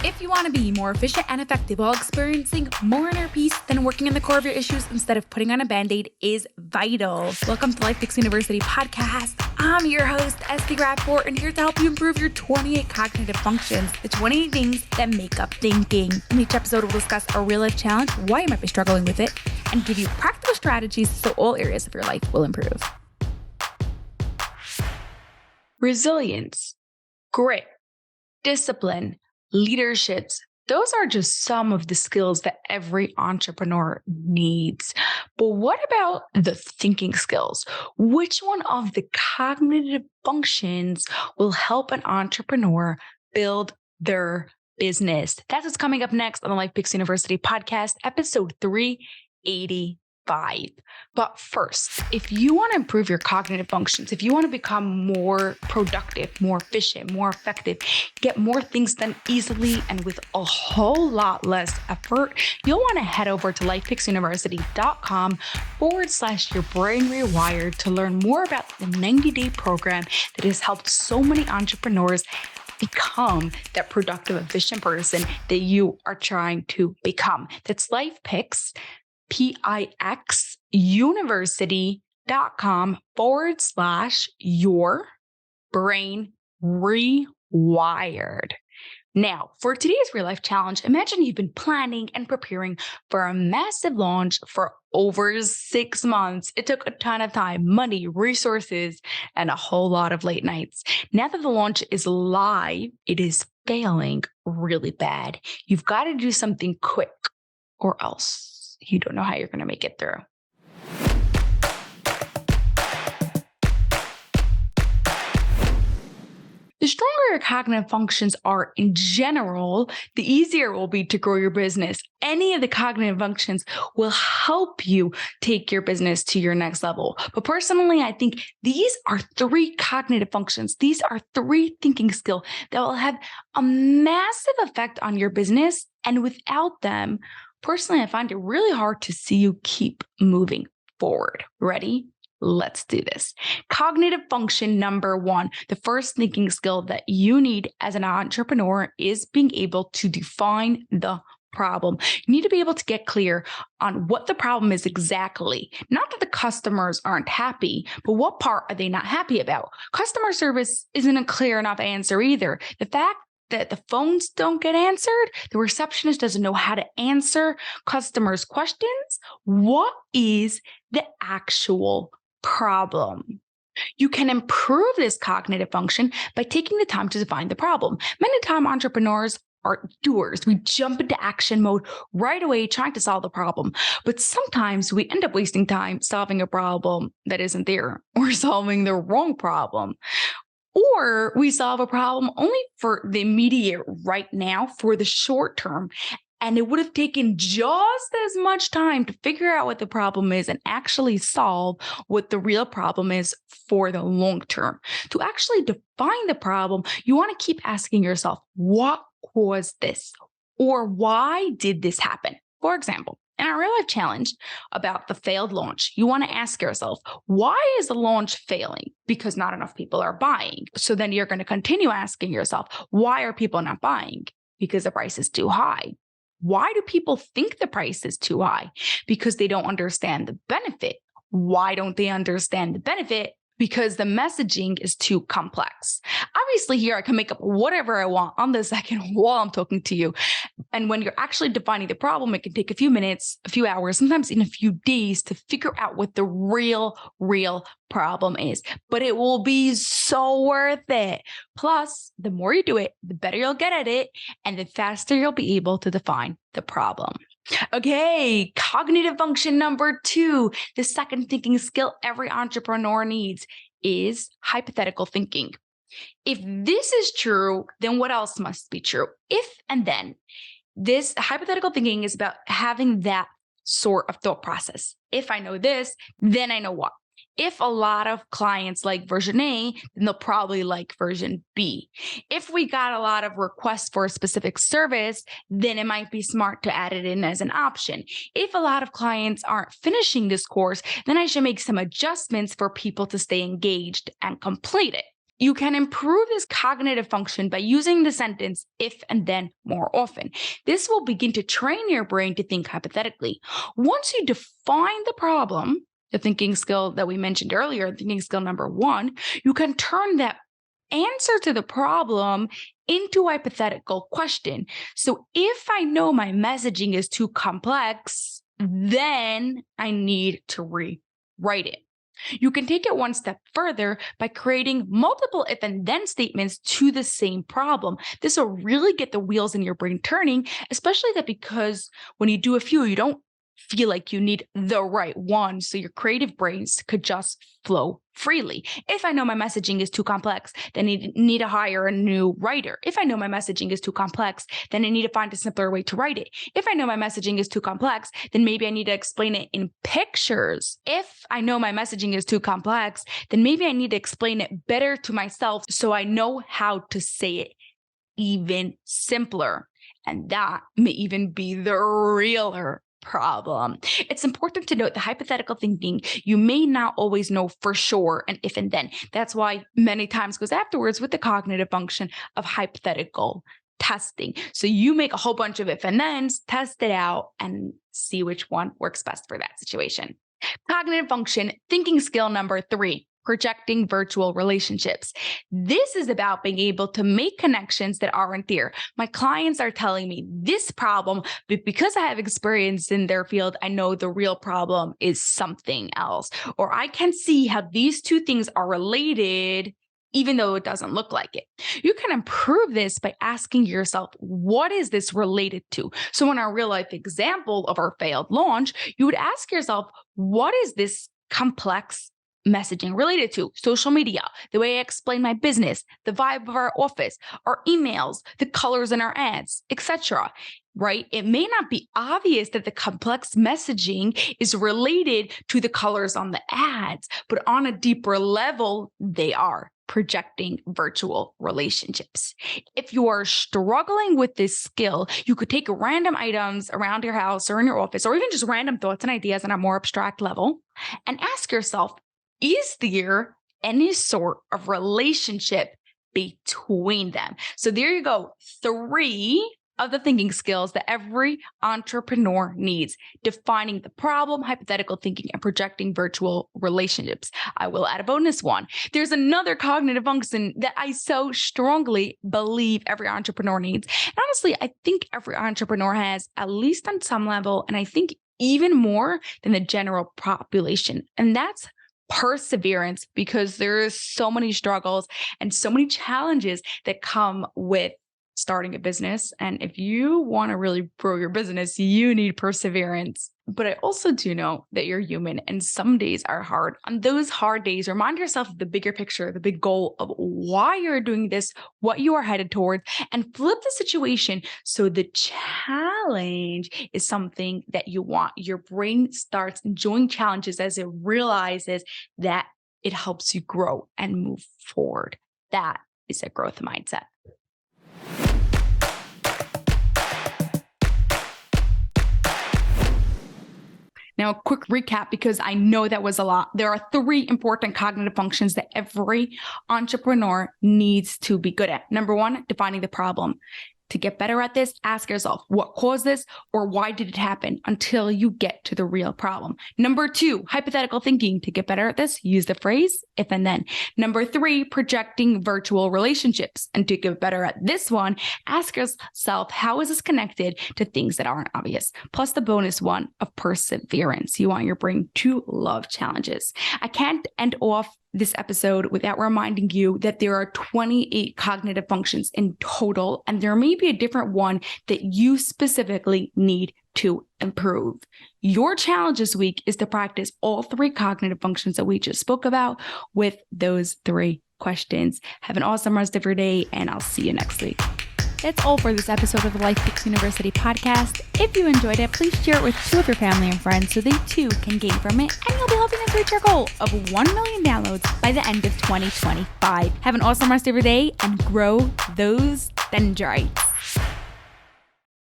If you want to be more efficient and effective while experiencing more inner peace, then working on the core of your issues instead of putting on a Band-Aid is vital. Welcome to LifePix University podcast. I'm your host, Esty Rapport, and here to help you improve your 28 cognitive functions, the 28 things that make up thinking. In each episode, we'll discuss a real-life challenge, why you might be struggling with it, and give you practical strategies so all areas of your life will improve. Resilience, grit, discipline, leaderships, those are just some of the skills that every entrepreneur needs. But what about the thinking skills? Which one of the cognitive functions will help an entrepreneur build their business? That's what's coming up next on the LifePix University podcast, episode 385. But first, if you want to improve your cognitive functions, if you want to become more productive, more efficient, more effective, get more things done easily and with a whole lot less effort, you'll want to head over to lifepixuniversity.com/your brain rewired to learn more about the 90-day program that has helped so many entrepreneurs become that productive, efficient person that you are trying to become. That's LifePix, PIX university.com/your brain rewired. Now, for today's real life challenge, imagine you've been planning and preparing for a massive launch for over 6 months. It took a ton of time, money, resources, and a whole lot of late nights. Now that the launch is live, it is failing really bad. You've got to do something quick or else you don't know how you're going to make it through. The stronger your cognitive functions are in general, the easier it will be to grow your business. Any of the cognitive functions will help you take your business to your next level. But personally, I think these are 3 cognitive functions. These are 3 thinking skills that will have a massive effect on your business. And without them, personally, I find it really hard to see you keep moving forward. Ready? Let's do this. Cognitive function number 1, the first thinking skill that you need as an entrepreneur is being able to define the problem. You need to be able to get clear on what the problem is exactly. Not that the customers aren't happy, but what part are they not happy about? Customer service isn't a clear enough answer either. The fact that the phones don't get answered, the receptionist doesn't know how to answer customers' questions. What is the actual problem? You can improve this cognitive function by taking the time to define the problem. Many times entrepreneurs are doers. We jump into action mode right away trying to solve the problem. But sometimes we end up wasting time solving a problem that isn't there or solving the wrong problem. Or we solve a problem only for the immediate right now, for the short term. And it would have taken just as much time to figure out what the problem is and actually solve what the real problem is for the long term. To actually define the problem, you want to keep asking yourself, what caused this? Or why did this happen? For example, in our real life challenge about the failed launch, you want to ask yourself, why is the launch failing? Because not enough people are buying. So then you're going to continue asking yourself, why are people not buying? Because the price is too high. Why do people think the price is too high? Because they don't understand the benefit. Why don't they understand the benefit? Because the messaging is too complex. Obviously, here I can make up whatever I want on the second while I'm talking to you. And when you're actually defining the problem, it can take a few minutes, a few hours, sometimes in a few days to figure out what the real problem is. But it will be so worth it. Plus, the more you do it, the better you'll get at it, and the faster you'll be able to define the problem. Okay, cognitive function number 2, the second thinking skill every entrepreneur needs is hypothetical thinking. If this is true, then what else must be true? If and then. This hypothetical thinking is about having that sort of thought process. If I know this, then I know what. If a lot of clients like version A, then they'll probably like version B. If we got a lot of requests for a specific service, then it might be smart to add it in as an option. If a lot of clients aren't finishing this course, then I should make some adjustments for people to stay engaged and complete it. You can improve this cognitive function by using the sentence if and then more often. This will begin to train your brain to think hypothetically. Once you define the problem, the thinking skill that we mentioned earlier, thinking skill number 1, you can turn that answer to the problem into a hypothetical question. So if I know my messaging is too complex, then I need to rewrite it. You can take it one step further by creating multiple if and then statements to the same problem. This will really get the wheels in your brain turning, especially that because when you do a few, you don't feel like you need the right one. So your creative brains could just flow freely. If I know my messaging is too complex, then I need to hire a new writer. If I know my messaging is too complex, then I need to find a simpler way to write it. If I know my messaging is too complex, then maybe I need to explain it in pictures. If I know my messaging is too complex, then maybe I need to explain it better to myself so I know how to say it even simpler. And that may even be the realer problem. It's important to note the hypothetical thinking, you may not always know for sure an if and then. That's why many times goes afterwards with the cognitive function of hypothetical testing. So you make a whole bunch of if and thens, test it out, and see which one works best for that situation. Cognitive function, thinking skill number 3. Projecting virtual relationships. This is about being able to make connections that aren't there. My clients are telling me this problem, but because I have experience in their field, I know the real problem is something else. Or I can see how these two things are related, even though it doesn't look like it. You can improve this by asking yourself, what is this related to? So in our real life example of our failed launch, you would ask yourself, what is this complex messaging related to? Social media, the way I explain my business, the vibe of our office, our emails, the colors in our ads, etc. Right? It may not be obvious that the complex messaging is related to the colors on the ads, but on a deeper level, they are. Projecting virtual relationships. If you are struggling with this skill, you could take random items around your house or in your office, or even just random thoughts and ideas on a more abstract level, and ask yourself, is there any sort of relationship between them? So there you go. 3 of the thinking skills that every entrepreneur needs: defining the problem, hypothetical thinking, and projecting virtual relationships. I will add a bonus one. There's another cognitive function that I so strongly believe every entrepreneur needs. And honestly, I think every entrepreneur has, at least on some level, and I think even more than the general population. And that's perseverance, because there is so many struggles and so many challenges that come with starting a business. And if you want to really grow your business, you need perseverance. But I also do know that you're human and some days are hard. On those hard days, remind yourself of the bigger picture, the big goal of why you're doing this, what you are headed towards, and flip the situation so the challenge is something that you want. Your brain starts enjoying challenges as it realizes that it helps you grow and move forward. That is a growth mindset. Now, a quick recap, because I know that was a lot. There are 3 important cognitive functions that every entrepreneur needs to be good at. Number 1, defining the problem. To get better at this, ask yourself, what caused this, or why did it happen, until you get to the real problem. Number 2, hypothetical thinking. To get better at this, use the phrase if and then. Number 3, projecting virtual relationships. And to get better at this one, ask yourself, how is this connected to things that aren't obvious? Plus the bonus one of perseverance. You want your brain to love challenges. I can't end off this episode without reminding you that there are 28 cognitive functions in total, and there may be a different one that you specifically need to improve. Your challenge this week is to practice all 3 cognitive functions that we just spoke about with those 3 questions. Have an awesome rest of your day, and I'll see you next week. That's all for this episode of the LifePix University podcast. If you enjoyed it, please share it with 2 of your family and friends so they too can gain from it, and you'll be helping us reach our goal of 1 million downloads by the end of 2025. Have an awesome rest of your day and grow those dendrites.